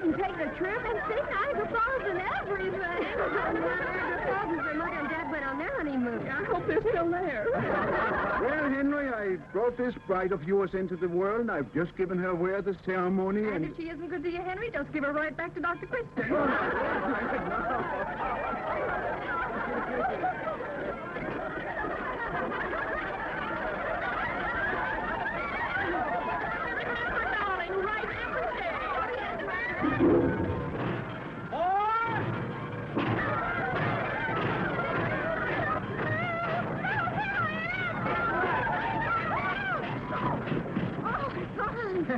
And take the trip and see Niagara Falls and everything. Niagara Falls is where Mother and Dad went on their honeymoon. I hope they're still there. Well, Henry, I brought this bride of yours into the world. I've just given her away at the ceremony. And if she isn't good to you, Henry, just give her right back to Dr. Christian.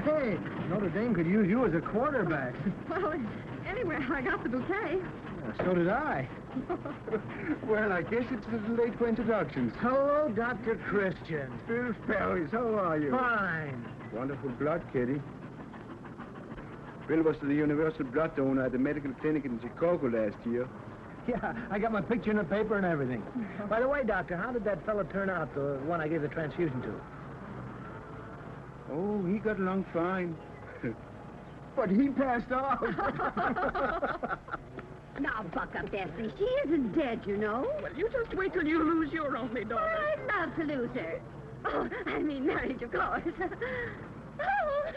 Hey, Notre Dame could use you as a quarterback. Well, anyway, I got the bouquet. Yeah, so did I. Well, I guess it's a little late for introductions. Hello, Dr. Christian. Bill Ferris, how are you? Fine. Wonderful blood, Kitty. Bill was the universal blood donor at the medical clinic in Chicago last year. Yeah, I got my picture in the paper and everything. By the way, Doctor, how did that fella turn out, the one I gave the transfusion to? Oh, he got along fine. But he passed off. Now, buck up, Bessie. She isn't dead, you know. Well, you just wait till you lose your only daughter. I'd love to lose her. Oh, I mean marriage, of course. Oh.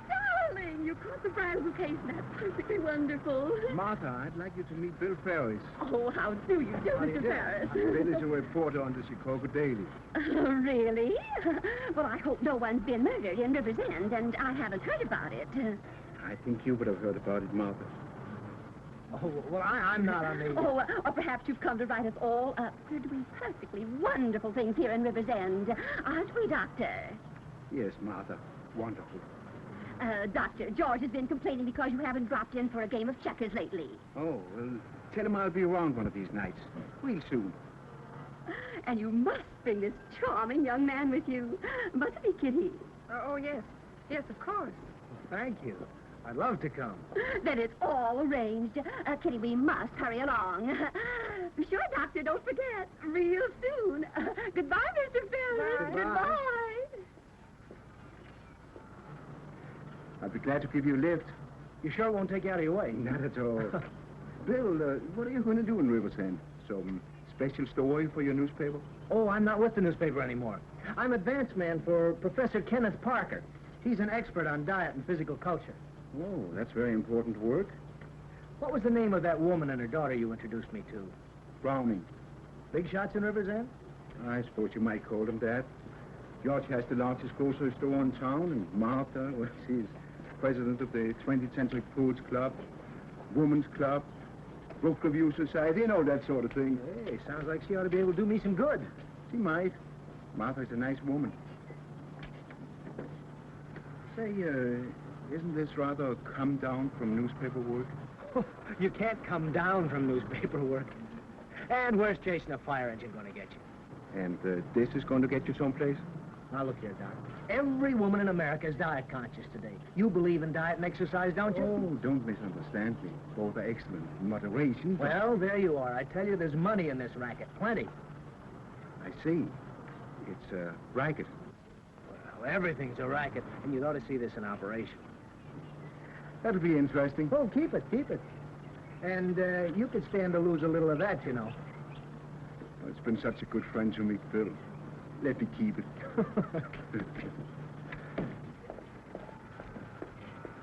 Darling, you caught the bridal case. That's perfectly wonderful. Martha, I'd like you to meet Bill Ferris. Oh, how do you do, Mr. Ferris? Bill is a reporter on the Chicago Daily. Really? Well, I hope no one's been murdered in River's End, and I haven't heard about it. I think you would have heard about it, Martha. Oh, well, I'm not on the... Oh, or perhaps you've come to write us all up. We're doing perfectly wonderful things here in River's End. Aren't we, Doctor? Yes, Martha. Wonderful. Doctor, George has been complaining because you haven't dropped in for a game of checkers lately. Oh, well, tell him I'll be around one of these nights. Real soon. And you must bring this charming young man with you. Mustn't he, Kitty? Oh, yes. Yes, of course. Thank you. I'd love to come. Then it's all arranged. Kitty, we must hurry along. Sure, Doctor, don't forget. Real soon. Goodbye, Mr. Ferris. Goodbye. I'd be glad to give you a lift. You sure won't take you out of your way? Not at all. Bill, what are you going to do in Riversend? Some special story for your newspaper? Oh, I'm not with the newspaper anymore. I'm advance man for Professor Kenneth Parker. He's an expert on diet and physical culture. Oh, that's very important work. What was the name of that woman and her daughter you introduced me to? Browning. Big shots in River's End? I suppose you might call them that. George has the largest grocery store in town, and Martha, well, she's president of the 20th Century Foods Club, Women's Club, Book Review Society, and all that sort of thing. Hey, sounds like she ought to be able to do me some good. She might. Martha's a nice woman. Say, isn't this rather a come down from newspaper work? You can't come down from newspaper work. And where's chasing a fire engine going to get you? And this is going to get you someplace? Now, look here, Doc. Every woman in America is diet conscious today. You believe in diet and exercise, don't you? Oh, don't misunderstand me. Both are excellent in moderation. But... Well, there you are. I tell you, there's money in this racket. Plenty. I see. It's a racket. Well, everything's a racket, and you ought to see this in operation. That'll be interesting. Oh, keep it, keep it. And you could stand to lose a little of that, you know. Well, it's been such a good friend to me, Phil. Let me keep it.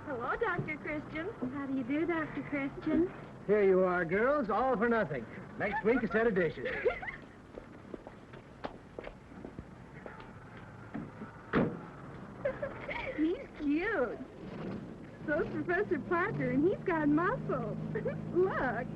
Hello, Dr. Christian. How do you do, Dr. Christian? Here you are, girls, all for nothing. Next week, a set of dishes. He's cute. So's Professor Parker, and he's got muscle. Look.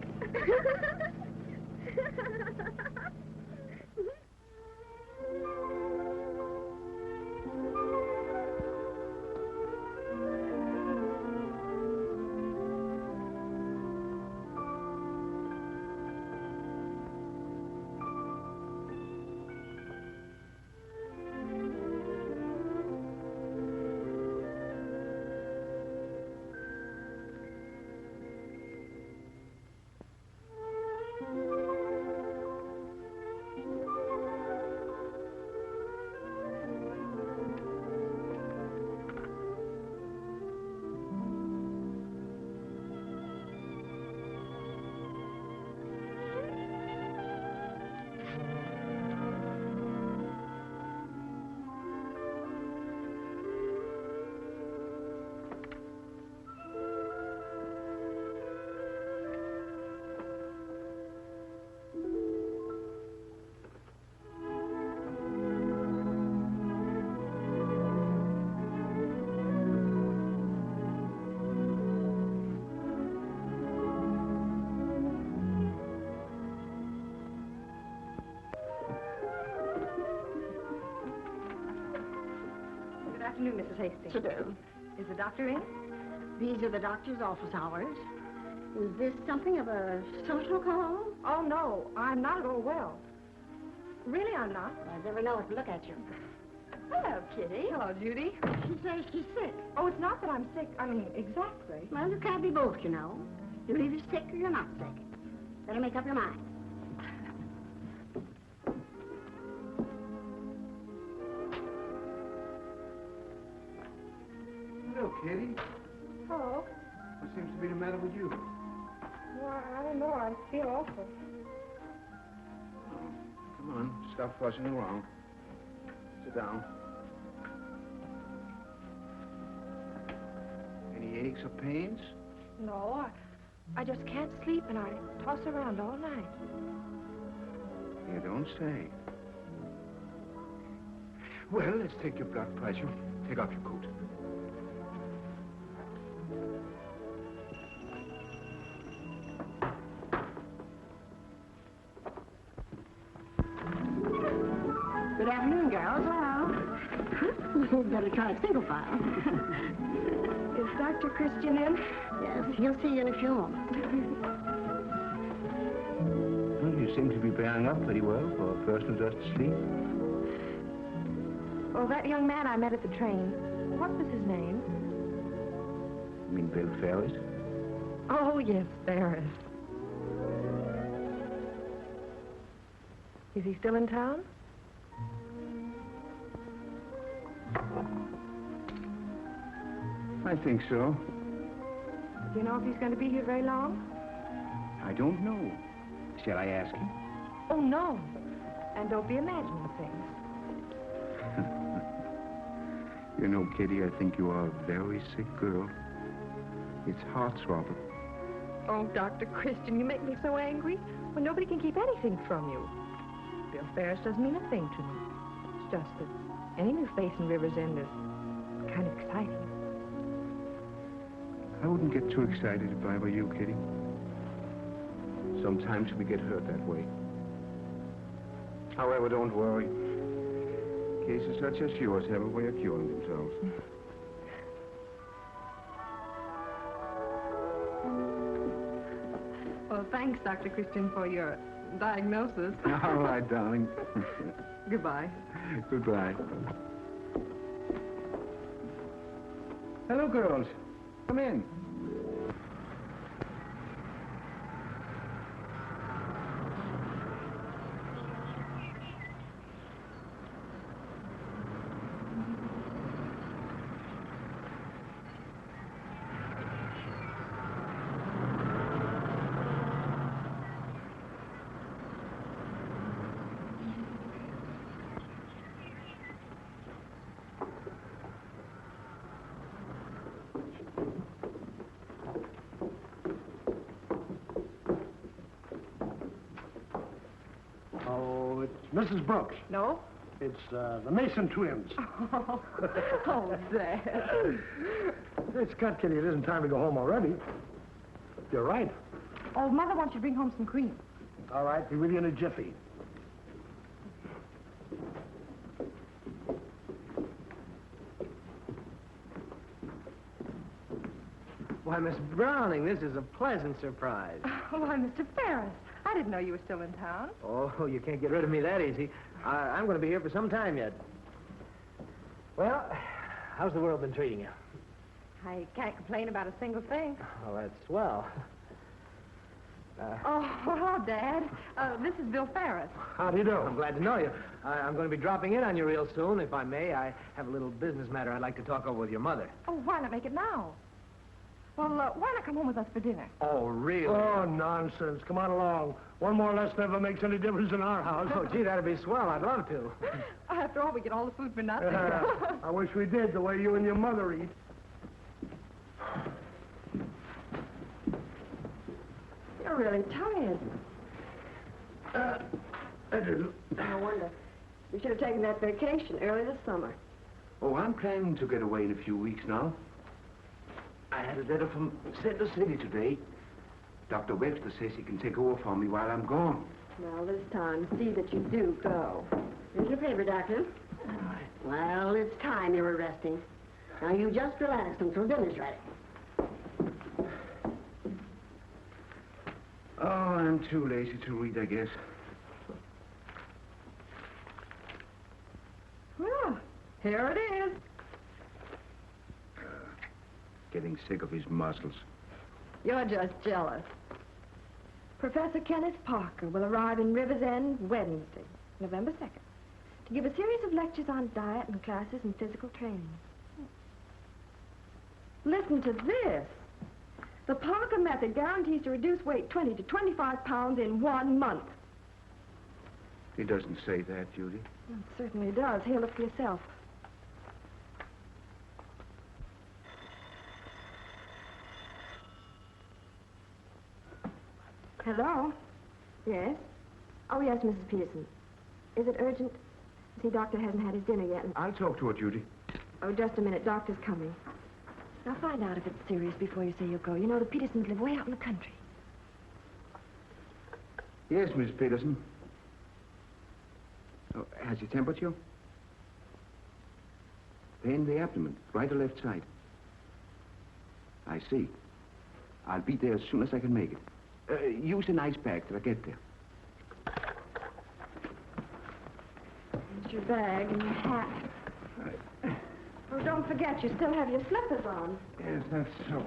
afternoon, Mrs. Hastings. Sit down. Is the doctor in? These are the doctor's office hours. Is this something of a social call? Oh, no. I'm not at all well. Really, I'm not. I never know what to look at you. Hello, Kitty. Hello, Judy. She says she's sick. Oh, it's not that I'm sick. I mean, exactly. Well, you can't be both, you know. You're either sick or you're not sick. Better make up your mind. Hello, Kitty. Hello. What seems to be the matter with you? Well, I don't know. I feel awful. Come on, stop fussing around. Sit down. Any aches or pains? No, I just can't sleep, and I toss around all night. You don't say. Well, let's take your blood pressure. Take off your coat. Good afternoon, girls. Hello. You'd better try a single file. Is Dr. Christian in? Yes, he'll see you in a few moments. Well, you seem to be bearing up pretty well for a person who doesn't sleep. Well, that young man I met at the train, what was his name? You mean Bill Ferris? Oh, yes, Ferris. Is he still in town? I think so. Do you know if he's going to be here very long? I don't know. Shall I ask him? Oh, no. And don't be imagining things. You know, Kitty, I think you are a very sick girl. It's heart-throbbing. Oh, Dr. Christian, you make me so angry. When nobody can keep anything from you. Bill Ferris doesn't mean a thing to me. It's just that any new face in River's End is kind of exciting. I wouldn't get too excited if I were you, Kitty. Sometimes we get hurt that way. However, don't worry. Cases such as yours have a way of curing themselves. Well, thanks, Dr. Christian, for your diagnosis. All right, darling. Goodbye. Goodbye. Hello, girls. Come in. Oh, it's Mrs. Brooks. No? It's the Mason twins. Oh, Dad. It's cut, Kitty. It isn't time to go home already. You're right. Oh, Mother wants you to bring home some cream. All right, be with you in a jiffy. Why, Miss Browning, this is a pleasant surprise. Oh, why, Mr. Ferris. I didn't know you were still in town. Oh, you can't get rid of me that easy. I'm going to be here for some time yet. Well, how's the world been treating you? I can't complain about a single thing. Oh, that's swell. Oh, hello, Dad. This is Bill Ferris. How do you do? I'm glad to know you. I'm going to be dropping in on you real soon, if I may. I have a little business matter I'd like to talk over with your mother. Oh, why not make it now? Well, why not come home with us for dinner? Oh, really? Oh, nonsense. Come on along. One more lesson never makes any difference in our house. Oh, gee, that'd be swell. I'd love to. After all, we get all the food for nothing. I wish we did, the way you and your mother eat. You're really tired. I do. No wonder. You should have taken that vacation early this summer. Oh, I'm planning to get away in a few weeks now. I had a letter from Center City today. Dr. Webster says he can take over for me while I'm gone. Well, this time, see that you do go. Here's your paper, Doctor. All right. Well, it's time you were resting. Now, you just relax until dinner's ready. Oh, I'm too lazy to read, I guess. Well, here it is. Getting sick of his muscles. You're just jealous. Professor Kenneth Parker will arrive in River's End Wednesday, November 2nd, to give a series of lectures on diet and classes in physical training. Listen to this. The Parker method guarantees to reduce weight 20 to 25 pounds in 1 month. He doesn't say that, Judy. It certainly does. Hear, look for yourself. Hello? Yes? Oh, yes, Mrs. Peterson. Is it urgent? See, Doctor hasn't had his dinner yet. I'll talk to her, Judy. Oh, just a minute. Doctor's coming. Now, find out if it's serious before you say you'll go. You know, the Petersons live way out in the country. Yes, Miss Peterson. Oh, has your temperature? Pain in the abdomen, right or left side? I see. I'll be there as soon as I can make it. Use an ice pack till I get there. Here's your bag and your hat. Oh, don't forget, you still have your slippers on. Yes, that's so.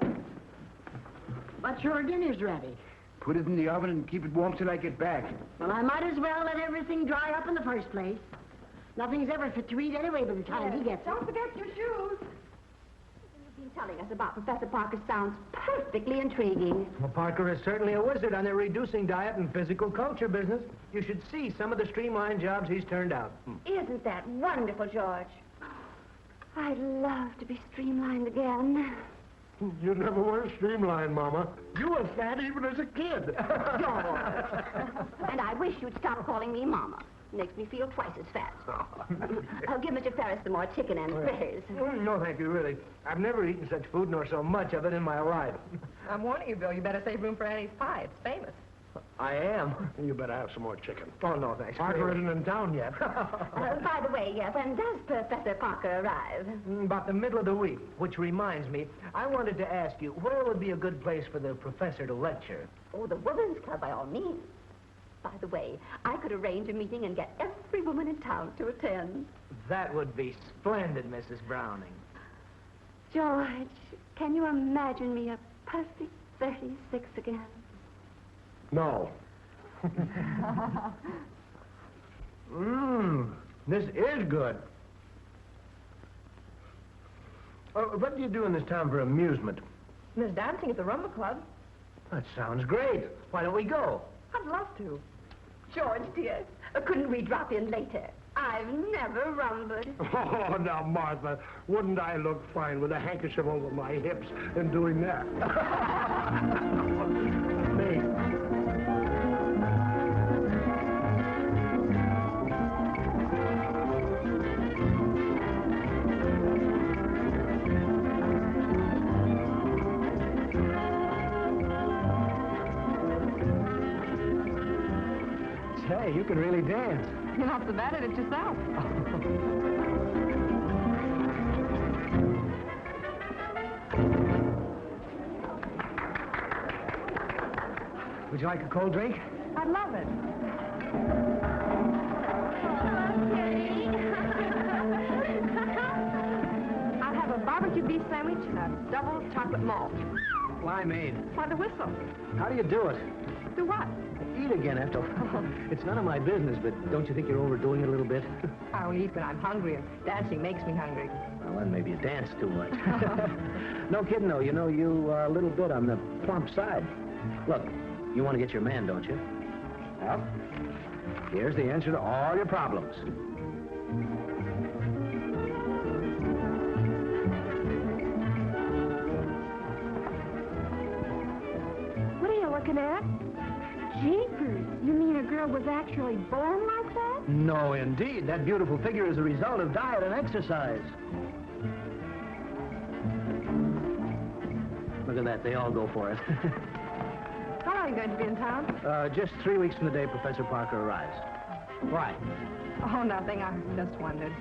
But your dinner's ready. Put it in the oven and keep it warm till I get back. Well, I might as well let everything dry up in the first place. Nothing's ever fit to eat anyway by the time he gets it. Don't forget your shoes. You've been telling us about Professor Parker sounds perfectly intriguing. Well, Parker is certainly a wizard on the reducing diet and physical culture business. You should see some of the streamlined jobs he's turned out. Isn't that wonderful, George? I'd love to be streamlined again. You never were streamlined, Mama. You were fat even as a kid. George. And I wish you'd stop calling me Mama. Makes me feel twice as fat. I'll give Mr. Ferris some more chicken and fritters. No, thank you, really. I've never eaten such food nor so much of it in my life. I'm warning you, Bill. You better save room for Annie's pie. It's famous. I am. You better have some more chicken. Oh, no, thanks. Parker isn't in town yet. By the way, when does Professor Parker arrive? About the middle of the week, which reminds me, I wanted to ask you, where would be a good place for the professor to lecture? Oh, the Women's Club, by all means. By the way, I could arrange a meeting and get every woman in town to attend. That would be splendid, Mrs. Browning. George, can you imagine me a perfect 36 again? No. This is good. What do you do in this town for amusement? There's dancing at the Rumba Club. That sounds great. Why don't we go? I'd love to. George, dear, couldn't we drop in later? I've never rumbled. Oh, now, Martha, wouldn't I look fine with a handkerchief over my hips in doing that? Me. Say, you can really dance. You're not so bad at it yourself. Would you like a cold drink? I'd love it. I'll have a barbecue beef sandwich and a double chocolate malt. Limeade. By the whistle. How do you do it? Do what? Eat again after all. It's none of my business, but don't you think you're overdoing it a little bit? I only eat when I'm hungry, and dancing makes me hungry. Well, then maybe you dance too much. No kidding, though. You know, you are a little bit on the plump side. Look, you want to get your man, don't you? Well, here's the answer to all your problems. What are you looking at? Jeepers, you mean a girl was actually born like that? No, indeed. That beautiful figure is a result of diet and exercise. Look at that. They all go for it. How long are you going to be in town? Just 3 weeks from the day Professor Parker arrives. Why? Oh, nothing. I just wondered.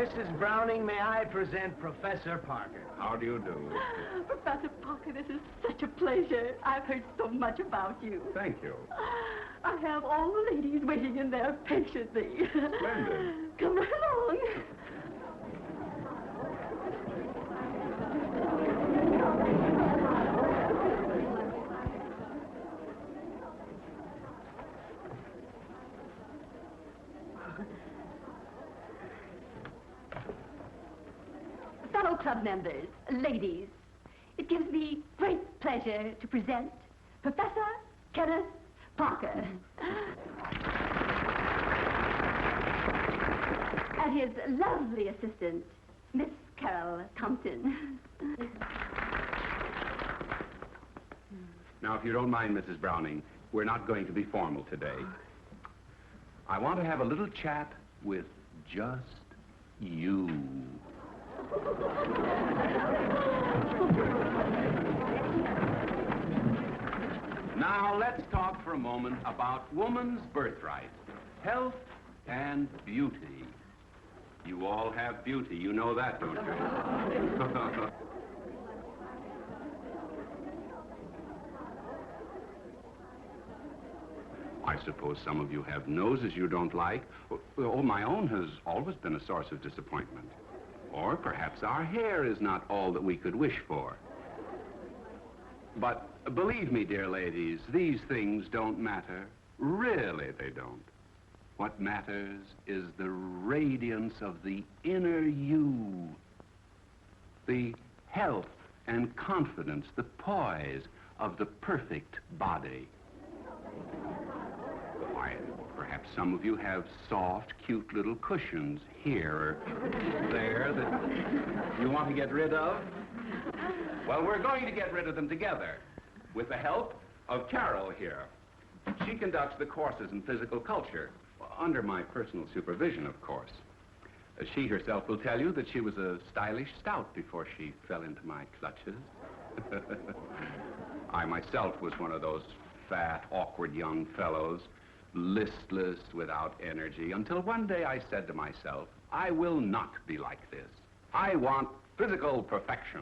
Mrs. Browning, may I present Professor Parker? How do you do? Professor Parker, this is such a pleasure. I've heard so much about you. Thank you. I have all the ladies waiting in there patiently. Splendid. Come right along. Fellow club members, ladies, it gives me great pleasure to present Professor Kenneth Parker and his lovely assistant, Miss Carol Compton. Now, if you don't mind, Mrs. Browning, we're not going to be formal today. I want to have a little chat with just you. Now, let's talk for a moment about woman's birthright, health and beauty. You all have beauty. You know that, don't you? I suppose some of you have noses you don't like. Oh, my own has always been a source of disappointment. Or perhaps our hair is not all that we could wish for. But believe me, dear ladies, these things don't matter. Really, they don't. What matters is the radiance of the inner you, the health and confidence, the poise of the perfect body. Why, perhaps some of you have soft, cute little cushions here or there that you want to get rid of. Well, we're going to get rid of them together with the help of Carol here. She conducts the courses in physical culture, under my personal supervision, of course. She herself will tell you that she was a stylish stout before she fell into my clutches. I myself was one of those fat, awkward young fellows, listless, without energy, until one day I said to myself, I will not be like this. I want physical perfection.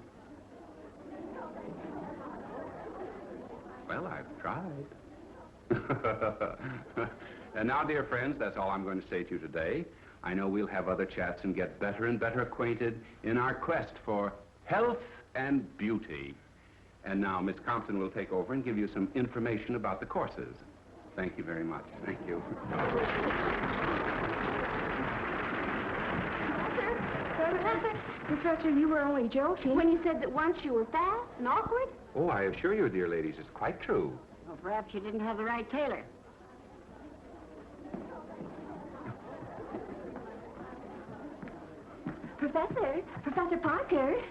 Well, I've tried. And now, dear friends, that's all I'm going to say to you today. I know we'll have other chats and get better and better acquainted in our quest for health and beauty. And now Miss Compton will take over and give you some information about the courses. Thank you very much. Thank you. Professor, you were only joking. When you said that once you were fat and awkward? Oh, I assure you, dear ladies, it's quite true. Well, perhaps you didn't have the right tailor. Professor Parker,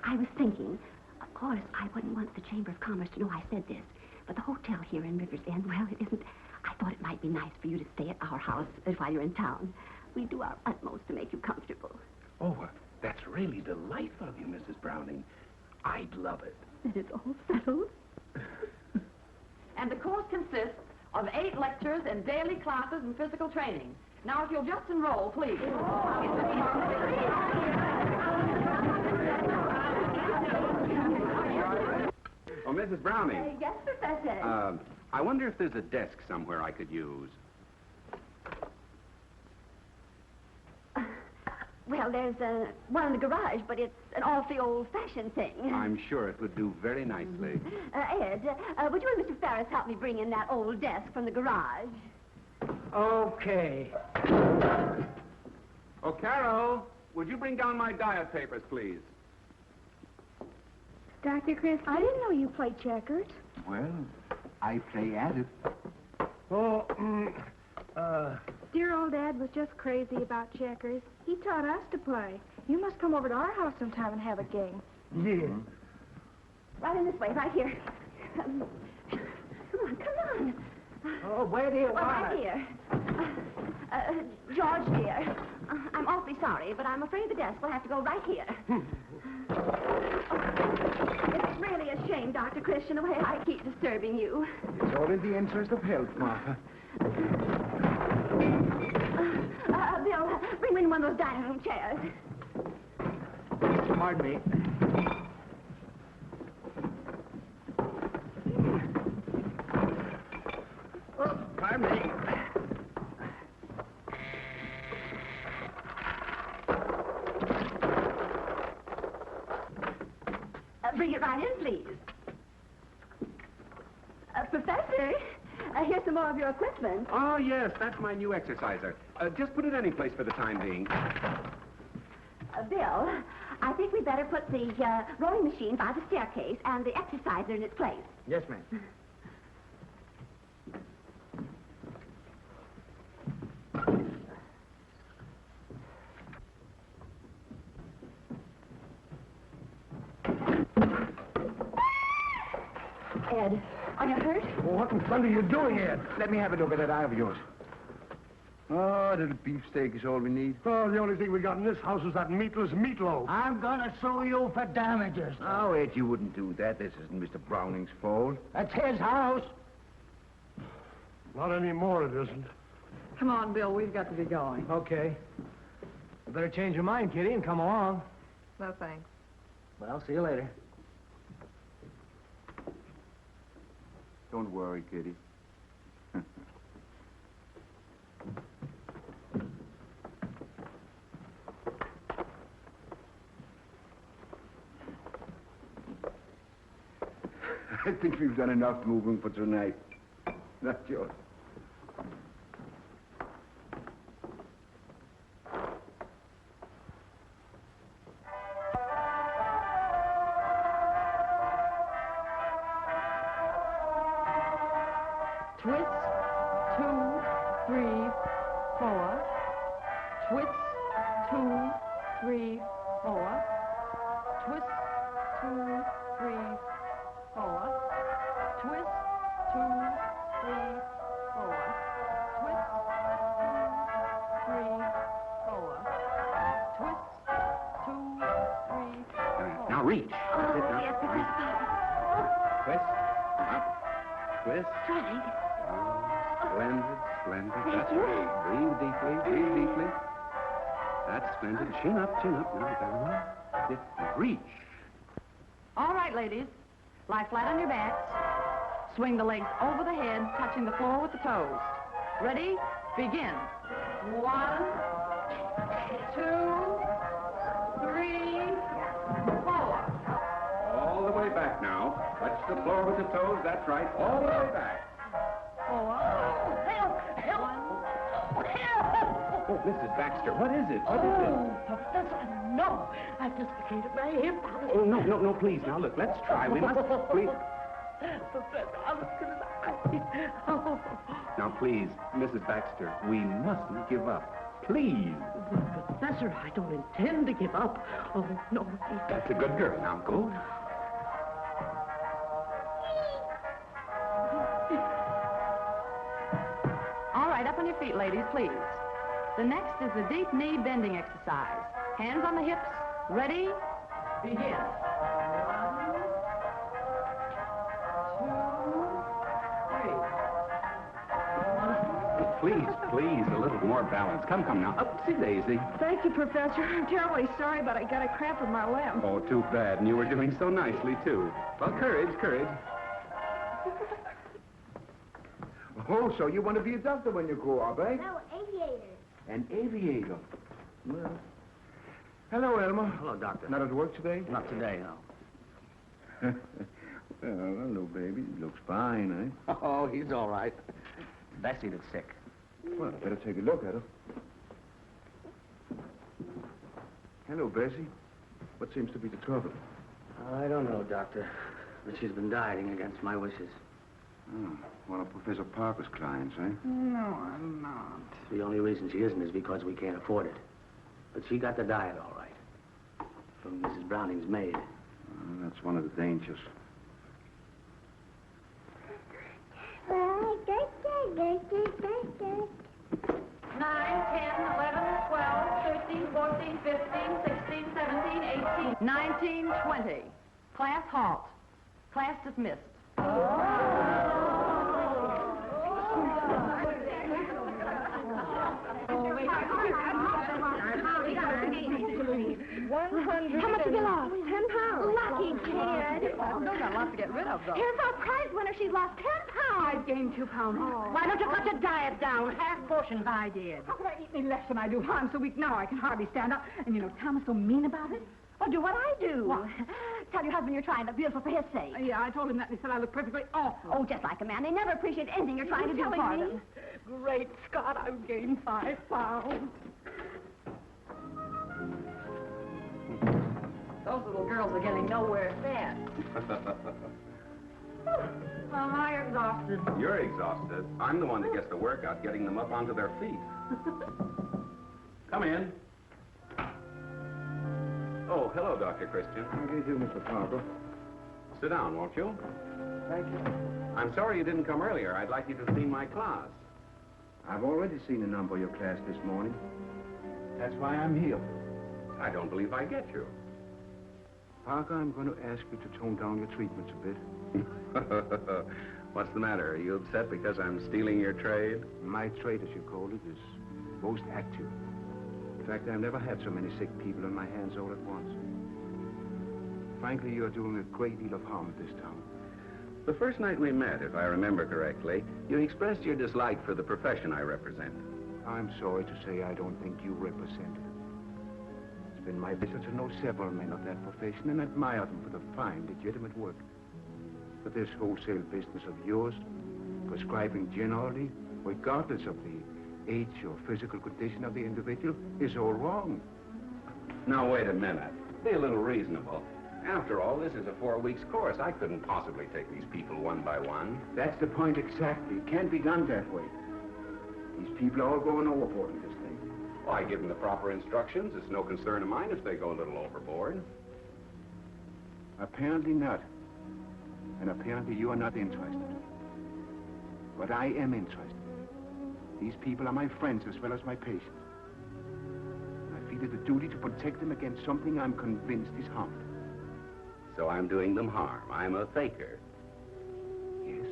I was thinking, of course, I wouldn't want the Chamber of Commerce to know I said this, but the hotel here in River's End, well, it isn't. I thought it might be nice for you to stay at our house while you're in town. We do our utmost to make you comfortable. Oh, that's really delightful of you, Mrs. Browning. I'd love it. Then it's all settled. And the course consists of 8 lectures and daily classes in physical training. Now, if you'll just enroll, please. Oh, Mrs. Browning. Yes, Professor. I wonder if there's a desk somewhere I could use. Well, there's one in the garage, but it's an awfully old-fashioned thing. I'm sure it would do very nicely. Ed, would you and Mr. Ferris help me bring in that old desk from the garage? Okay. Oh, Carol, would you bring down my diet papers, please? Dr. Chris, I didn't know you played checkers. Well, I play at it. Oh, Dear old Dad was just crazy about checkers. He taught us to play. You must come over to our house sometime and have a game. yeah. Right in this way, right here. Come on. Oh, where do you want Right it? here. George, dear, I'm awfully sorry, but I'm afraid the desk will have to go right here. It's really a shame, Dr. Christian, the way I keep disturbing you. It's all in the interest of health, Martha. Bill, bring me in one of those dining room chairs. Pardon me. Oh, pardon me. Bring it right in, please. Professor, here's some more of your equipment. Oh, yes, that's my new exerciser. Just put it any place for the time being. Bill, I think we'd better put the rowing machine by the staircase and the exerciser in its place. Yes, ma'am. Ed, are you hurt? Well, what in thunder are you doing, Ed? Let me have a look at that eye of yours. Oh, a little beefsteak is all we need. Oh, the only thing we got in this house is that meatless meatloaf. I'm gonna sue you for damages. Oh, Ed, you wouldn't do that. This isn't Mr. Browning's fault. That's his house. Not anymore, it isn't. Come on, Bill, we've got to be going. Okay. You better change your mind, Kitty, and come along. No, thanks. Well, see you later. Don't worry, Kitty. I think we've done enough moving for tonight. Not yours. Twist, 2, 3, 4. Twist, 2, 3, 4. Twist, 2, 3, 4. Twist, 2, 3, 4. Twist, 2, 3, 4. Twist, 2, 3, 4. Now reach. Oh, yes, Professor Parker. Twist. Up. Twist. Right. Splendid, splendid. Thank That's you. right. Breathe deeply, breathe deeply. That's splendid. Chin up, chin up. Now, down. Sit. Reach. All right, ladies. Lie flat on your backs. Swing the legs over the head, touching the floor with the toes. Ready? Begin. 1, 2, 3, 4. All the way back now. Touch the floor with the toes. That's right. All the way back. 4. Oh, Mrs. Baxter, what is it? What is it? Professor, no. I've dislocated my hip. Oh, no, please. Now, look, let's try. We must, please. Professor, I was going to die. Oh. Now, please, Mrs. Baxter, we mustn't give up. Please. Professor, I don't intend to give up. Oh, no. That's a good girl. Now, go. All right, up on your feet, ladies, please. The next is the deep knee bending exercise. Hands on the hips. Ready? Begin. 1, 2, 3. 1. Please, a little more balance. Come now. Upsy daisy. Thank you, Professor. I'm terribly sorry, but I got a cramp in my limb. Oh, too bad. And you were doing so nicely, too. Well, courage, courage. Oh, so you want to be a doctor when you grow up, eh? No, aviator. An aviator. Well. Hello, Elmer. Hello, Doctor. Not at work today? Not today, no. Well, hello, baby. Looks fine, eh? Oh, he's all right. Bessie looks sick. Well, I better take a look at her. Hello, Bessie. What seems to be the trouble? I don't know, Doctor, but she's been dieting against my wishes. Oh, one of Professor Parker's clients, eh? No, I'm not. The only reason she isn't is because we can't afford it. But she got the diet all right. From Mrs. Browning's maid. That's one of the dangers. 9, 10, 11, 12, 13, 14, 15, 16, 17, 18, 19, 20. Class halt. Class dismissed. 100. How much have you lost? 10 pounds. Lucky kid. I've still got a lot to get rid of, though. Here's our prize winner. She's lost 10 pounds. I've gained 2 pounds. Oh. Why don't you cut your diet down? Half portions I did. How could I eat any less than I do? I'm so weak now I can hardly stand up. And you know, Tom is so mean about it. Well, do what I do. What? Tell your husband you're trying to look beautiful for his sake. Yeah, I told him that and he said I look perfectly awful. Oh, just like a man. They never appreciate anything you're trying to do for them. Great Scott, I've gained 5 pounds. Those little girls are getting nowhere fast. Well, am I exhausted? You're exhausted. I'm the one that gets the work out, getting them up onto their feet. Come in. Oh, hello, Dr. Christian. How do you do, Mr. Parker? Sit down, won't you? Thank you. I'm sorry you didn't come earlier. I'd like you to see my class. I've already seen a number of your class this morning. That's why I'm here. I don't believe I get you. Parker, I'm going to ask you to tone down your treatments a bit. What's the matter? Are you upset because I'm stealing your trade? My trade, as you call it, is most active. In fact, I've never had so many sick people on my hands all at once. Frankly, you're doing a great deal of harm at this town. The first night we met, if I remember correctly, you expressed your dislike for the profession I represent. I'm sorry to say I don't think you represent it. It's been my business to know several men of that profession and admire them for the fine, legitimate work. But this wholesale business of yours, prescribing generally, regardless of the age or physical condition of the individual, is all wrong. Now, wait a minute. Be a little reasonable. After all, this is a 4 weeks course. I couldn't possibly take these people one by one. That's the point exactly. It can't be done that way. These people are all going overboard in this thing. Well, I give them the proper instructions. It's no concern of mine if they go a little overboard. Apparently not. And apparently you are not interested. But I am interested. These people are my friends as well as my patients. I feel it a duty to protect them against something I'm convinced is harmful. So I'm doing them harm. I'm a faker. Yes.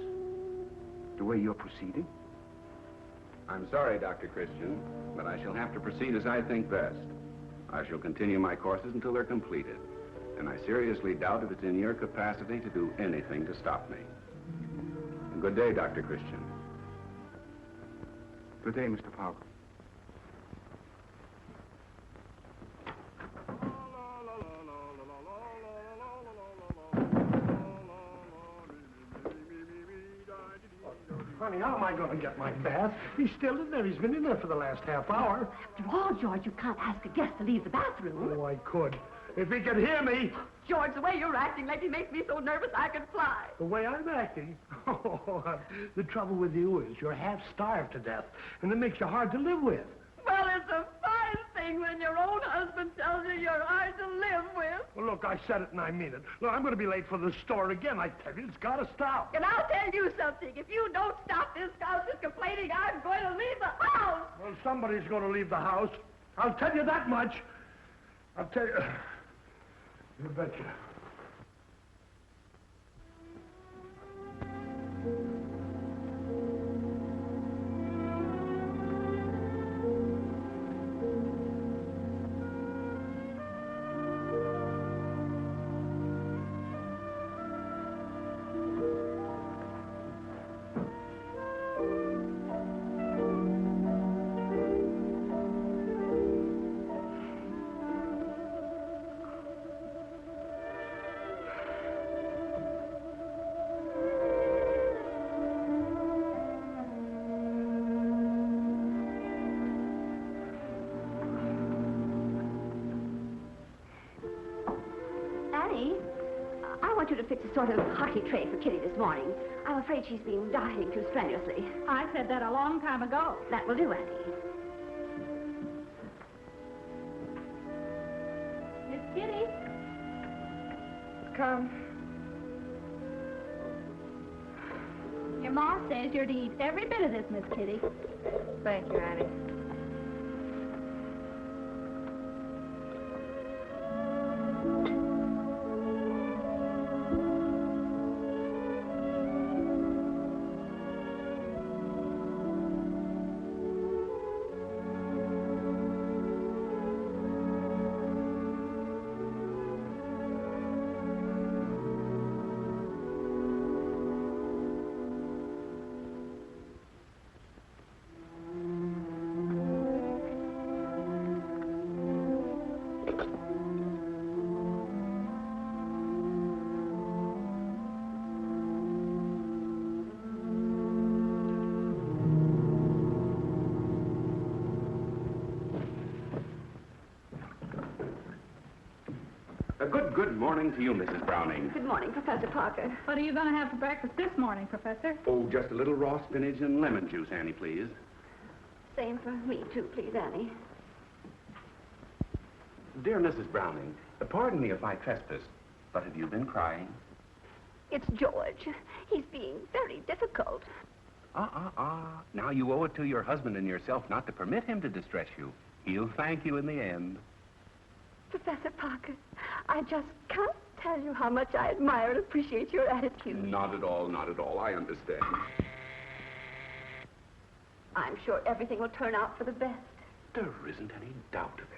The way you're proceeding? I'm sorry, Dr. Christian, but I shall have to proceed as I think best. I shall continue my courses until they're completed. And I seriously doubt if it's in your capacity to do anything to stop me. And good day, Dr. Christian. Good day, Mr. Parker. Honey, how am I going to get my bath? He's still in there. He's been in there for the last half hour. After all, George, you can't ask a guest to leave the bathroom. Oh, I could. If he could hear me. George, the way you're acting lately makes me so nervous I could fly. The way I'm acting? Oh, the trouble with you is you're half starved to death, and it makes you hard to live with. Well, it's a fine thing when your own husband tells you you're hard to live with. Well, look, I said it and I mean it. Look, I'm going to be late for the store again. I tell you, it's got to stop. And I'll tell you something. If you don't stop this house is complaining, I'm going to leave the house. Well, somebody's going to leave the house. I'll tell you that much. I'll tell you. You betcha. I want you to fix a sort of hockey tray for Kitty this morning. I'm afraid she's been dying too strenuously. I said that a long time ago. That will do, Auntie. Miss Kitty. Come. Your ma says you're to eat every bit of this, Miss Kitty. Thank you, Annie. Good morning to you, Mrs. Browning. Good morning, Professor Parker. What are you going to have for breakfast this morning, Professor? Oh, just a little raw spinach and lemon juice, Annie, please. Same for me, too, please, Annie. Dear Mrs. Browning, pardon me if I trespass, but have you been crying? It's George. He's being very difficult. Now you owe it to your husband and yourself not to permit him to distress you. He'll thank you in the end. Professor Parker, I just can't tell you how much I admire and appreciate your attitude. Not at all, not at all. I understand. I'm sure everything will turn out for the best. There isn't any doubt of it.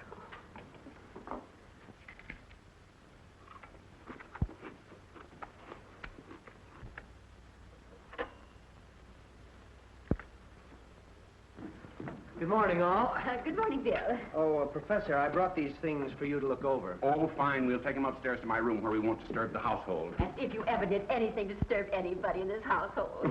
Good morning, all. Good morning, Bill. Oh, Professor, I brought these things for you to look over. Oh, fine. We'll take him upstairs to my room where we won't disturb the household. As if you ever did anything to disturb anybody in this household.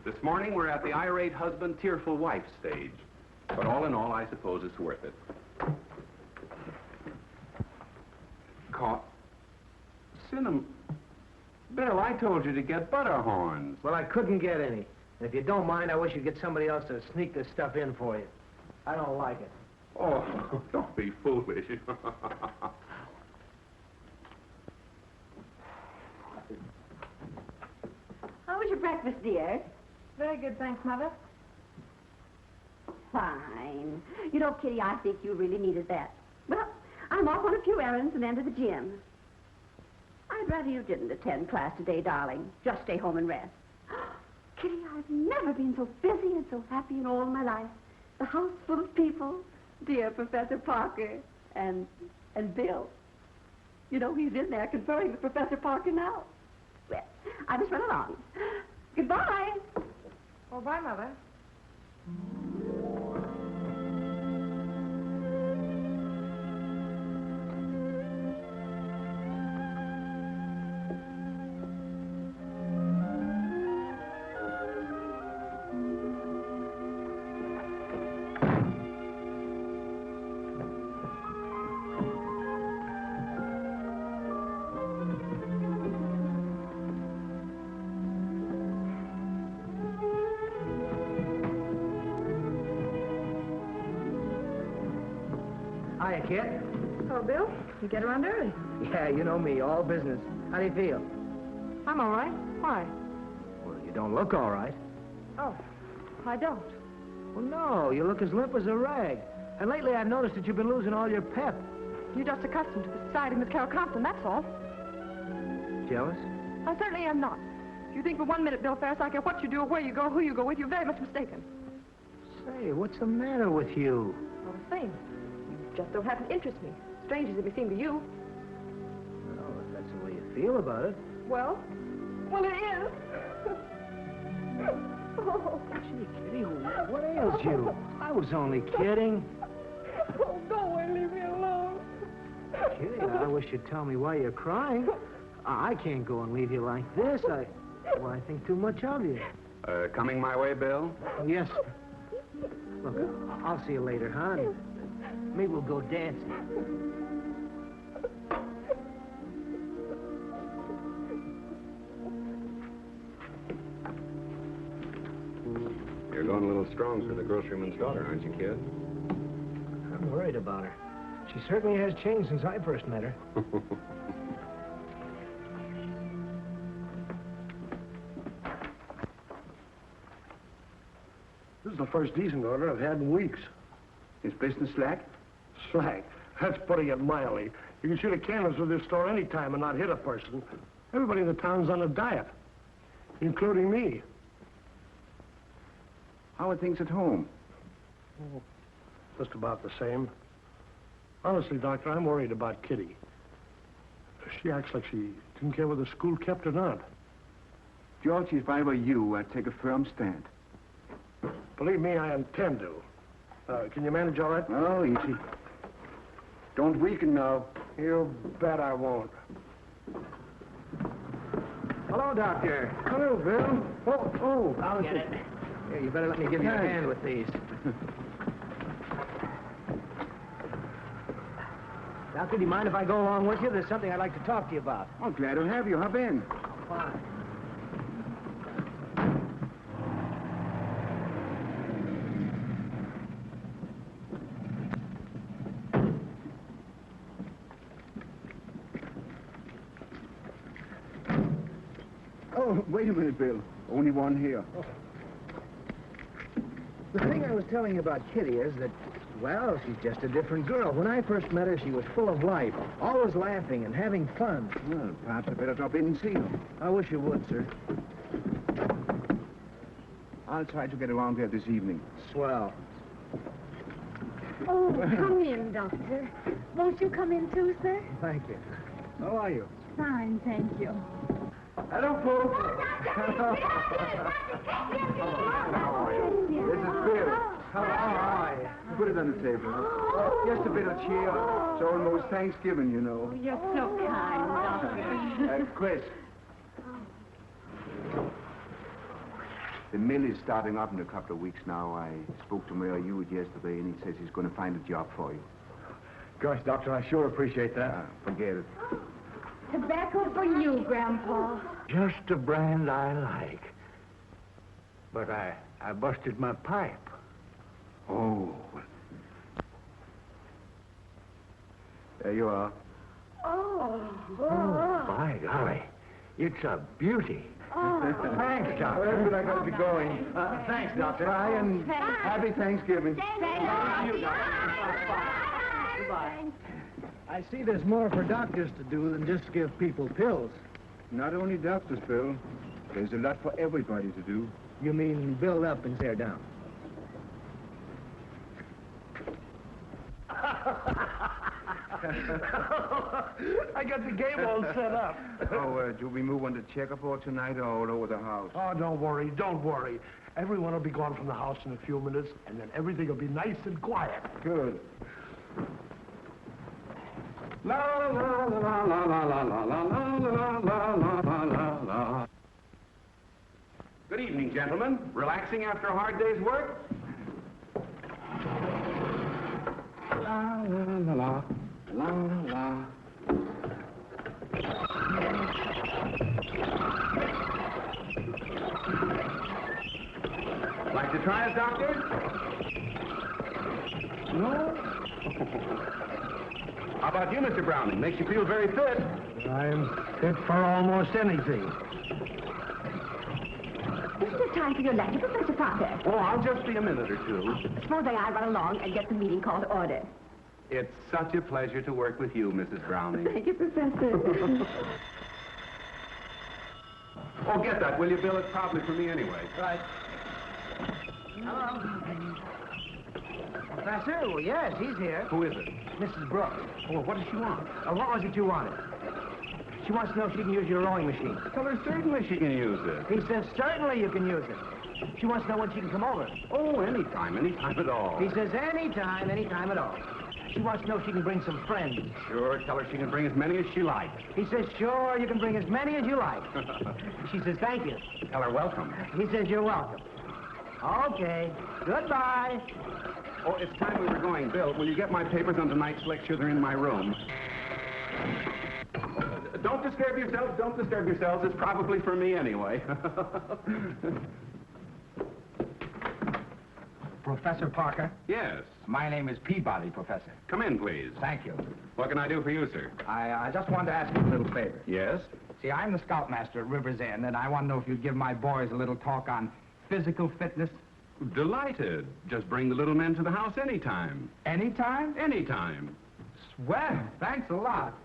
This morning, we're at the irate husband, tearful wife stage. But all in all, I suppose it's worth it. Cinnamon. Bill, I told you to get butter horns. Well, I couldn't get any. And if you don't mind, I wish you'd get somebody else to sneak this stuff in for you. I don't like it. Oh, don't be foolish. How was your breakfast, dear? Very good, thanks, Mother. Fine. You know, Kitty, I think you really needed that. Well, I'm off on a few errands and then to the gym. I'd rather you didn't attend class today, darling. Just stay home and rest. Kitty, I've never been so busy and so happy in all my life. The house full of people. Dear Professor Parker and Bill. You know, he's in there conferring with Professor Parker now. Well, I must run along. Goodbye. Oh, bye, Mother. Hiya, kid. Oh, Bill, you get around early. Yeah, you know me, all business. How do you feel? I'm all right. Why? Well, you don't look all right. Oh, I don't. Well, no, you look as limp as a rag. And lately I've noticed that you've been losing all your pep. You're just accustomed to the society of Miss Carol Compton, that's all. Jealous? I certainly am not. If you think for 1 minute, Bill Ferris, I care what you do or where you go or who you go with, you're very much mistaken. Say, what's the matter with you? Not a thing. You just don't happen to interest me. Strange as it may seem to you. Well, if that's the way you feel about it. Well, it is. Oh. Gee, Kitty, what ails you? I was only kidding. Oh, go away, leave me alone. Kitty, I wish you'd tell me why you're crying. I can't go and leave you like this. I think too much of you. Coming my way, Bill? Yes. Look, I'll see you later, huh? Maybe we'll go dancing. You're going a little strong for the groceryman's daughter, aren't you, kid? I'm worried about her. She certainly has changed since I first met her. This is the first decent order I've had in weeks. Is business slack? Slack. That's putting it mildly. You can shoot a canvas with this store any time and not hit a person. Everybody in the town's on a diet, including me. How are things at home? Oh, just about the same. Honestly, Doctor, I'm worried about Kitty. She acts like she didn't care whether school kept or not. George, if I were you, I'd take a firm stand. Believe me, I intend to. Can you manage all right? Oh, easy. Don't weaken now. You bet I won't. Hello, Doctor. Hello, Bill. Oh. I'll get it. Here, you better let me give you a Thanks. hand with these. Doctor, do you mind if I go along with you? There's something I'd like to talk to you about. Oh, glad to have you. Hop in. Fine. Oh, wait a minute, Bill. Only one here. The thing I was telling you about Kitty is that, well, she's just a different girl. When I first met her, she was full of life, always laughing and having fun. Well, perhaps I better drop in and see you. I wish you would, sir. I'll try to get around there this evening. Swell. Oh, come in, Doctor. Won't you come in too, sir? Thank you. How are you? Fine, thank you. Hello, folks. This is Bill. How are you? Put it on the table. Just a bit of cheer. It's almost Thanksgiving, you know. You're so kind, Doctor. Chris. The mill is starting up in a couple of weeks now. I spoke to Mayor Hewitt yesterday, and he says he's going to find a job for you. Gosh, Doctor, I sure appreciate that. Forget it. Tobacco for you, Grandpa. Just a brand I like. But I busted my pipe. Oh. There you are. Oh, by golly. It's a beauty. Thanks, Well, Doctor. that's what I got to be going. Thanks, Doctor. Bye, and happy Thanksgiving. Goodbye. I see there's more for doctors to do than just give people pills. Not only doctors, Bill. There's a lot for everybody to do. You mean build up and tear down? I got the game all set up. Oh, do we move on the checkerboard tonight or all over the house? Oh, don't worry. Everyone will be gone from the house in a few minutes, and then everything will be nice and quiet. Good. La la la la la la la la la la la la la. Good evening, gentlemen. Relaxing after a hard day's work? La la la la la la. Like to try it, Doctor? No? How about you, Mr. Browning? Makes you feel very fit. I'm fit for almost anything. Isn't it time for your letter, Professor Parker? Oh, I'll just be a minute or two. Supposing I run along and get the meeting called to order. It's such a pleasure to work with you, Mrs. Browning. Thank you, Professor. Oh, get that, will you, Bill? It's probably for me anyway. Right. Hello. Professor? Well, yes, he's here. Who is it? Mrs. Brooks. Oh, what does she want? What was it you wanted? She wants to know if she can use your rowing machine. Tell her certainly she can use it. He says certainly you can use it. She wants to know when she can come over. Oh, anytime at all. He says anytime at all. She wants to know if she can bring some friends. Sure, tell her she can bring as many as she likes. He says, sure, you can bring as many as you like. She says, thank you. Tell her welcome. He says, you're welcome. Okay. Goodbye. Oh, it's time we were going. Bill, will you get my papers on tonight's lecture? They're in my room. Don't disturb yourselves. Don't disturb yourselves. It's probably for me anyway. Professor Parker? Yes. My name is Peabody, Professor. Come in, please. Thank you. What can I do for you, sir? I just wanted to ask you a little favor. Yes? See, I'm the scoutmaster at River's End, and I want to know if you'd give my boys a little talk on physical fitness. Delighted. Just bring the little men to the house anytime. Anytime? Anytime. Swell. Thanks a lot.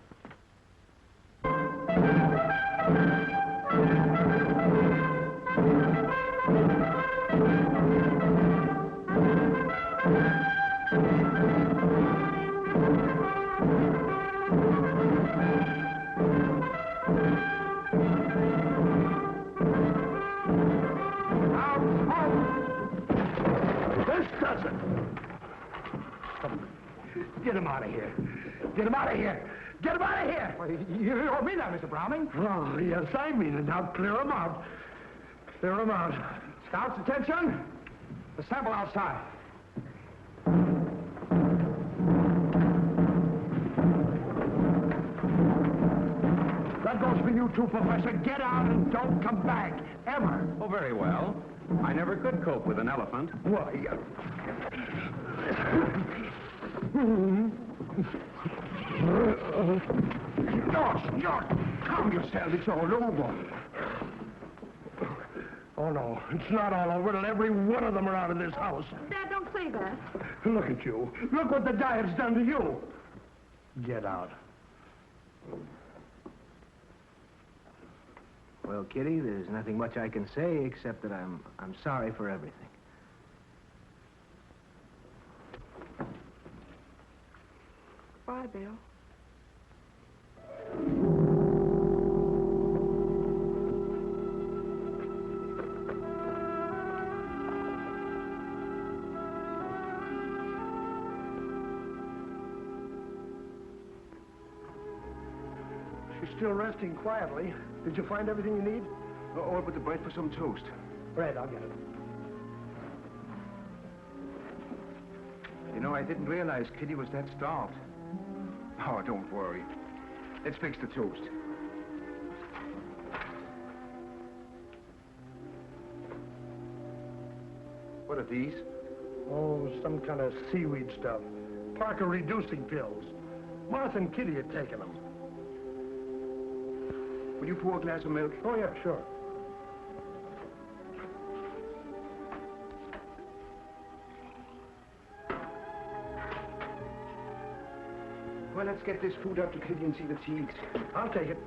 Get him out of here. Get him out of here! Get him out of here! Well, you don't mean that, Mr. Browning. Oh, yes, I mean it. Now clear him out. Clear him out. Scouts, attention. The sample outside. That goes for you too, Professor. Get out and don't come back. Ever. Oh, very well. I never could cope with an elephant. Why, George, calm yourself. It's all over. Oh, no. It's not all over till every one of them are out of this house. Dad, don't say that. Look at you. Look what the diet's done to you. Get out. Well, Kitty, there's nothing much I can say except that I'm sorry for everything. Bye, Bill. She's still resting quietly. Did you find everything you need? All but the bread for some toast. Bread, I'll get it. You know, I didn't realize Kitty was that starved. Oh, don't worry. Let's fix the toast. What are these? Oh, some kind of seaweed stuff. Parker reducing pills. Martha and Kitty had taken them. Will you pour a glass of milk? Oh, yeah, sure. Well, let's get this food up to Kitty and see the Teagues. I'll take it.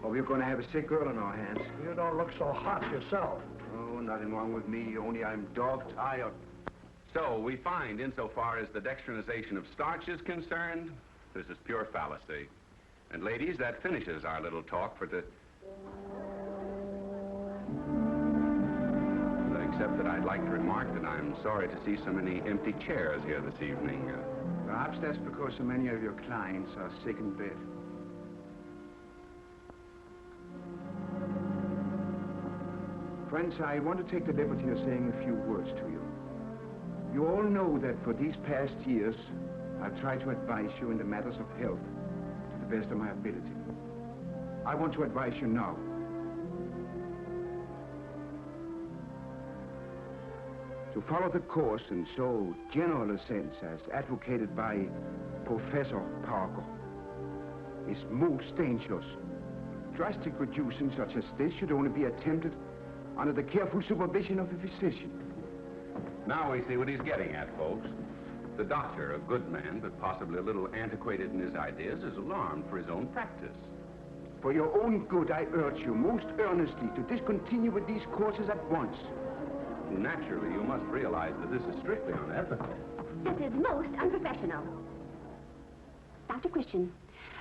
Or we're going to have a sick girl on our hands. You don't look so hot yourself. Oh, nothing wrong with me, only I'm dog-tired. So we find, insofar as the dextrinization of starch is concerned, this is pure fallacy. And ladies, that finishes our little talk for the... Except that I'd like to remark that I'm sorry to see so many empty chairs here this evening. Perhaps that's because so many of your clients are sick in bed. Friends, I want to take the liberty of saying a few words to you. You all know that for these past years, I've tried to advise you in the matters of health to the best of my ability. I want to advise you now. To follow the course in so general a sense as advocated by Professor Parker is most dangerous. Drastic reducing such as this should only be attempted under the careful supervision of a physician. Now we see what he's getting at, folks. The doctor, a good man, but possibly a little antiquated in his ideas, is alarmed for his own practice. For your own good, I urge you most earnestly to discontinue with these courses at once. Naturally, you must realize that this is strictly unethical. This is most unprofessional. Dr. Christian,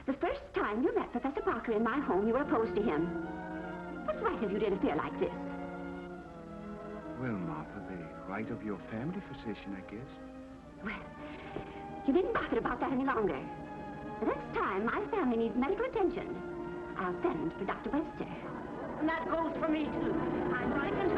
the first time you met Professor Parker in my home, you were opposed to him. What's right of you to interfere like this? Well, Martha, the right of your family physician, I guess. Well, you needn't bother about that any longer. The next time my family needs medical attention, I'll send for Dr. Webster. And that goes for me, too. I'm right in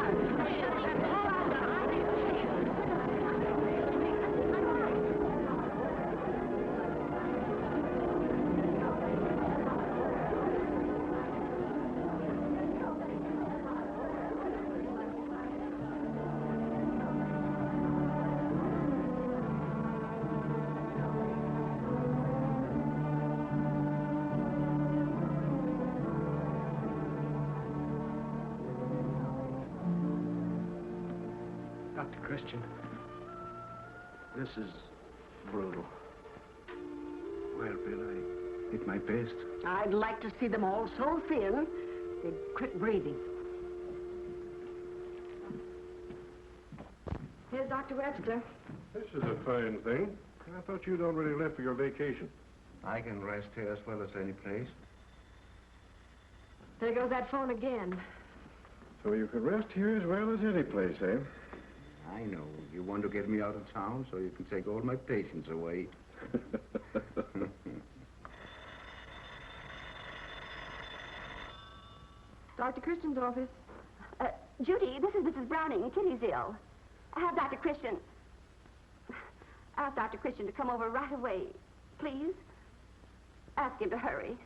Dr. Christian, this is brutal. Well, Bill, I did my best. I'd like to see them all so thin, they'd quit breathing. Here's Dr. Webster. This is a fine thing. I thought you'd already left for your vacation. I can rest here as well as any place. There goes that phone again. So you can rest here as well as any place, eh? I know. You want to get me out of town so you can take all my patients away. Dr. Christian's office. Judy, this is Mrs. Browning. Kitty's ill. Ask Dr. Christian to come over right away, please. Ask him to hurry.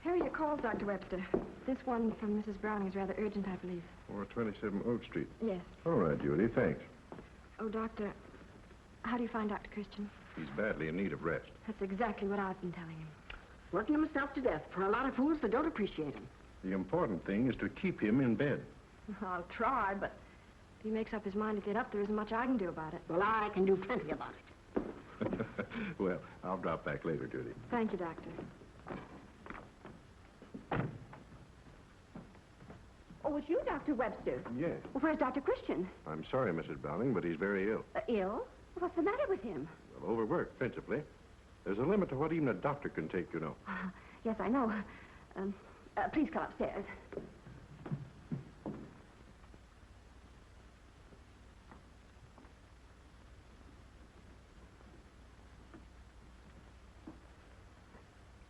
Here are your calls, Dr. Webster. This one from Mrs. Browning is rather urgent, I believe. Or 27 Oak Street. Yes. All right, Judy, thanks. Oh, Doctor, how do you find Dr. Christian? He's badly in need of rest. That's exactly what I've been telling him. Working himself to death for a lot of fools that don't appreciate him. The important thing is to keep him in bed. I'll try, but if he makes up his mind to get up, there isn't much I can do about it. Well, I can do plenty about it. Well, I'll drop back later, Judy. Thank you, Doctor. Oh, it's you, Dr. Webster. Yes. Well, where's Dr. Christian? I'm sorry, Mrs. Browning, but he's very ill. Ill? What's the matter with him? Well, overworked, principally. There's a limit to what even a doctor can take, you know. Yes, I know. Please come upstairs.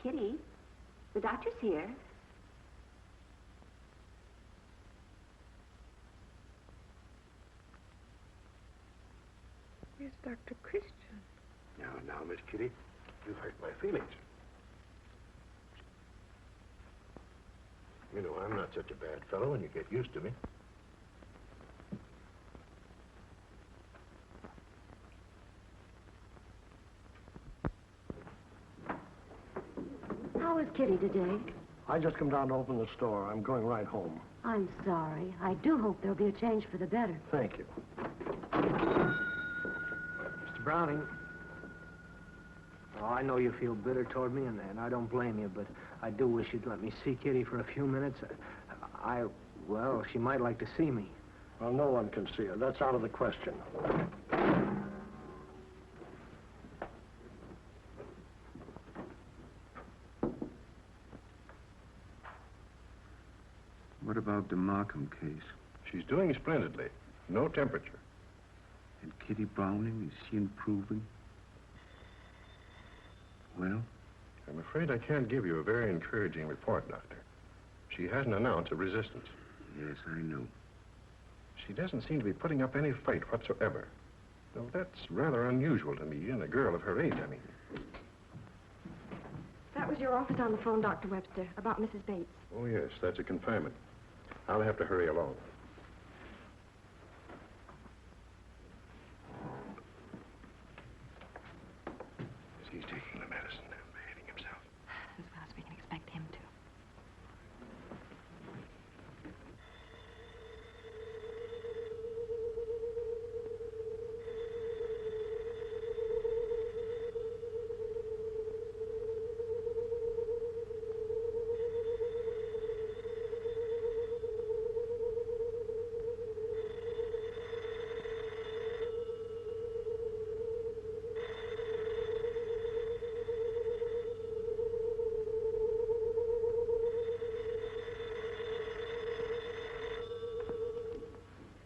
Kitty, the doctor's here. Where's Dr. Christian? Now, Miss Kitty, you hurt my feelings. You know, I'm not such a bad fellow, and you get used to me. How is Kitty today? I just come down to open the store. I'm going right home. I'm sorry. I do hope there'll be a change for the better. Thank you. Mr. Browning. Oh, I know you feel bitter toward me, and I don't blame you, but I do wish you'd let me see Kitty for a few minutes. Well, she might like to see me. Well, no one can see her. That's out of the question. What about the Markham case? She's doing splendidly. No temperature. And Kitty Browning, is she improving? Well? I'm afraid I can't give you a very encouraging report, Doctor. She hasn't announced a resistance. Yes, I know. She doesn't seem to be putting up any fight whatsoever. Well, that's rather unusual to me, in a girl of her age, I mean. That was your office on the phone, Dr. Webster, about Mrs. Bates. Oh, yes, that's a confinement. I'll have to hurry along. He's taking the medicine and behaving himself. As well as we can expect him to.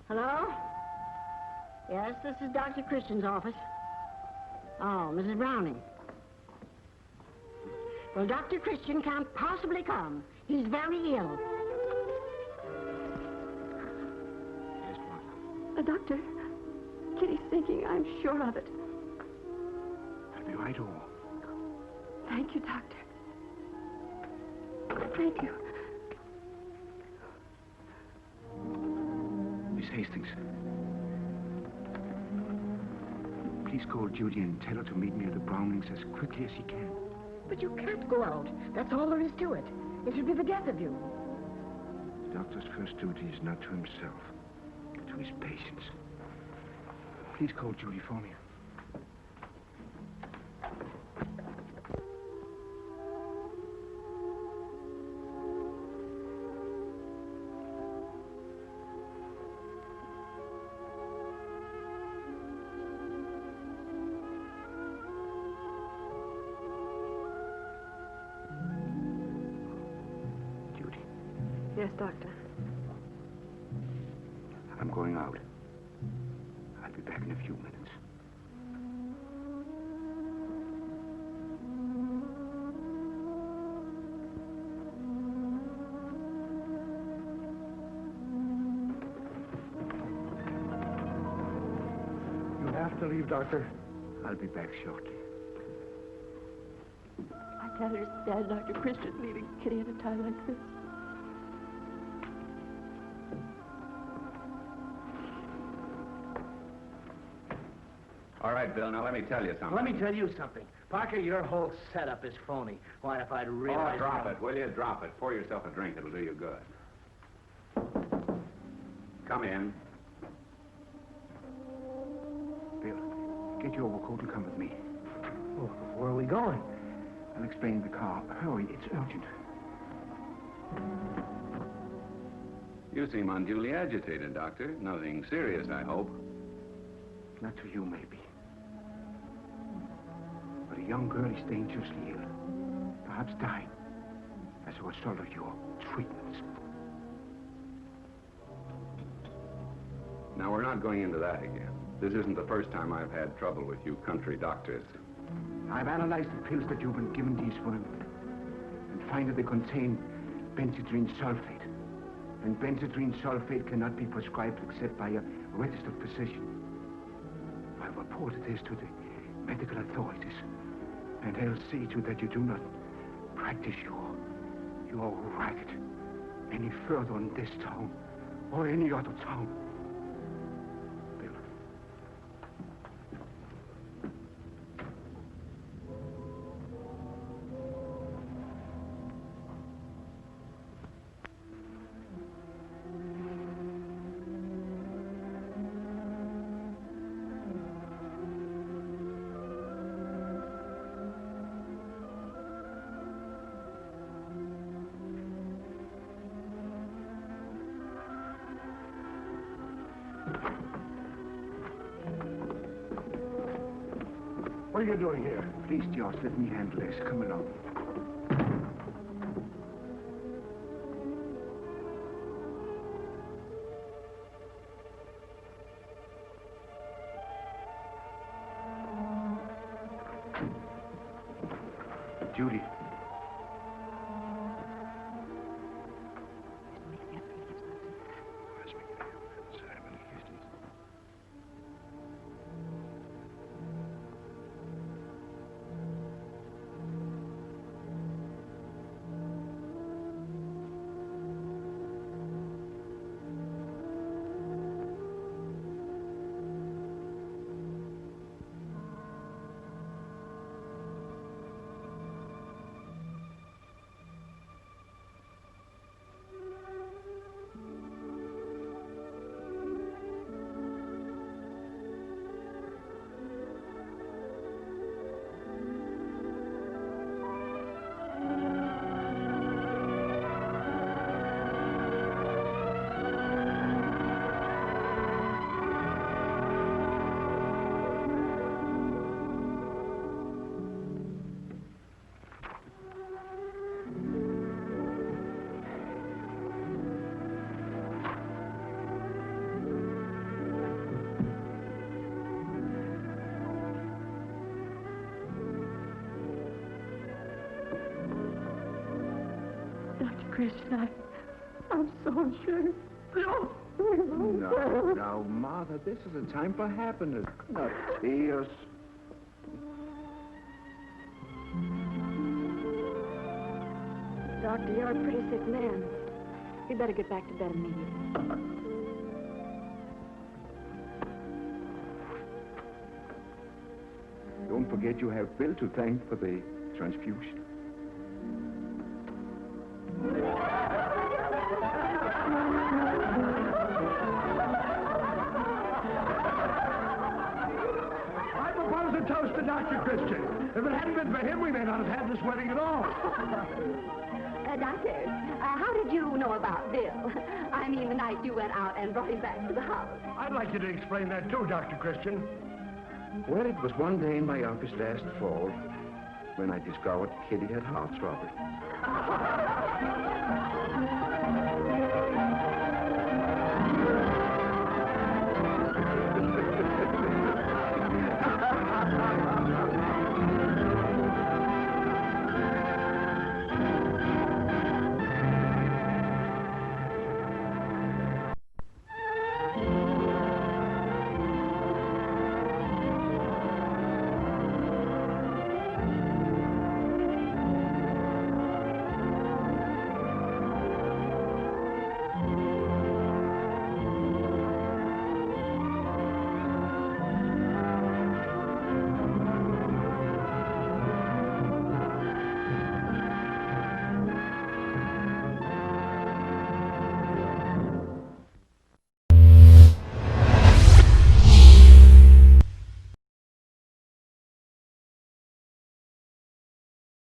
Hello? Yes, this is Dr. Christian's office. Oh, Mrs. Browning. Well, Dr. Christian can't possibly come. He's very ill. Yes, Martha. Doctor, Kitty's thinking, I'm sure of it. I'll be right over. Thank you, Doctor. Thank you. Miss Hastings. Please call Judy and tell her to meet me at the Brownings as quickly as she can. But you can't go out. That's all there is to it. It would be the death of you. The doctor's first duty is not to himself, but to his patients. Please call Judy for me. Yes, Doctor. I'm going out. I'll be leave, Doctor? I'll be back shortly. I can't understand Dr. Christian leaving Kitty at a time like this. All right, Bill, now let me tell you something. Let me tell you something. Parker, your whole setup is phony. Why, if I'd realized... Oh, drop it, will you? Drop it. Pour yourself a drink. It'll do you good. Come in. Bill, get your overcoat and come with me. Oh, where are we going? I'll explain in the car. Hurry, it's urgent. You seem unduly agitated, Doctor. Nothing serious, I hope. Not to you, maybe. But a young girl is dangerously ill. Perhaps dying. As a result of your treatments. Now, we're not going into that again. This isn't the first time I've had trouble with you country doctors. I've analyzed the pills that you've been given these women and find that they contain benzodrine sulfate. And benzodrine sulfate cannot be prescribed except by a registered physician. I've reported this to the medical authorities, and they'll see to that you do not practice your racket any further in this town or any other town. Bill. What are you doing here? Please, George, let me handle this. Come along. Judy. Christian, I'm so ashamed. No, Martha, this is a time for happiness, not tears. Doctor, you're a pretty sick man. You'd better get back to bed immediately. Don't forget you have Bill to thank for the transfusion. I propose a toast to Dr. Christian. If it hadn't been for him, we may not have had this wedding at all. Doctor, how did you know about Bill? I mean, the night you went out and brought him back to the house. I'd like you to explain that too, Dr. Christian. Well, it was one day in my office last fall when I discovered Kitty had heart trouble.